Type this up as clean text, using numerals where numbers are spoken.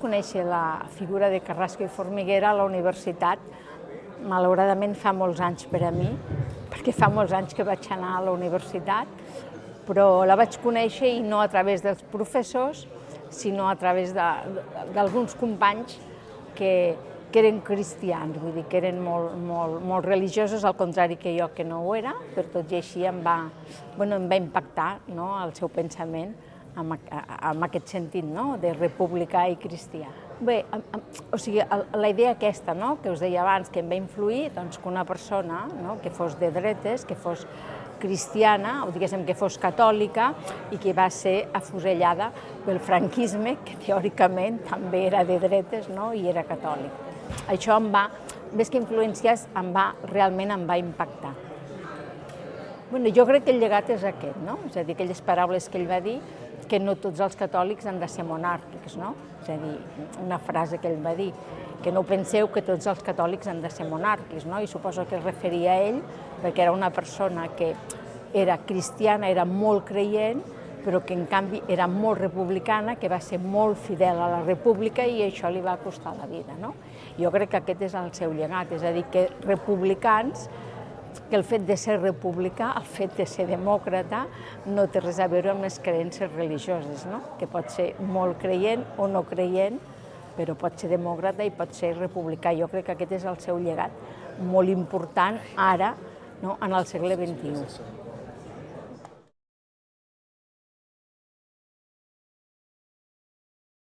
conèixer la figura de Carrasco i Formiguera a la universitat, malauradament fa molts anys per a mi, perquè fa molts anys que vaig anar a la universitat, però la vaig conèixer i no a través dels professors, sinó a través d'alguns companys que eren cristians, vull dir, que eren molt religiosos, al contrari que jo, que no ho era, però tot i així em va impactar el seu pensament en aquest sentit, de republicà i cristià. Bé, o sigui, la idea aquesta, que us deia abans, que em va influir, doncs que una persona que fos de dretes, que fos cristiana, o diguéssim que fos catòlica, i que va ser afusellada pel franquisme, que teòricament també era de dretes i era catòlic. Això em va, més que influències, realment em va impactar. Jo crec que el llegat és aquest, és a dir, aquelles paraules que ell va dir, que no tots els catòlics han de ser monàrquics, és a dir, una frase que ell va dir, que no penseu que tots els catòlics han de ser monàrquics, i suposo que es referia a ell, perquè era una persona que era cristiana, era molt creient, però que en canvi era molt republicana, que va ser molt fidel a la república i això li va costar la vida. Jo crec que aquest és el seu llegat, és a dir, que republicans, que el fet de ser republicà, el fet de ser demòcrata, no té res a veure amb les creences religioses, que pot ser molt creient o no creient, però pot ser demòcrata i pot ser republicà. Jo crec que aquest és el seu llegat molt important ara, en el segle XXI.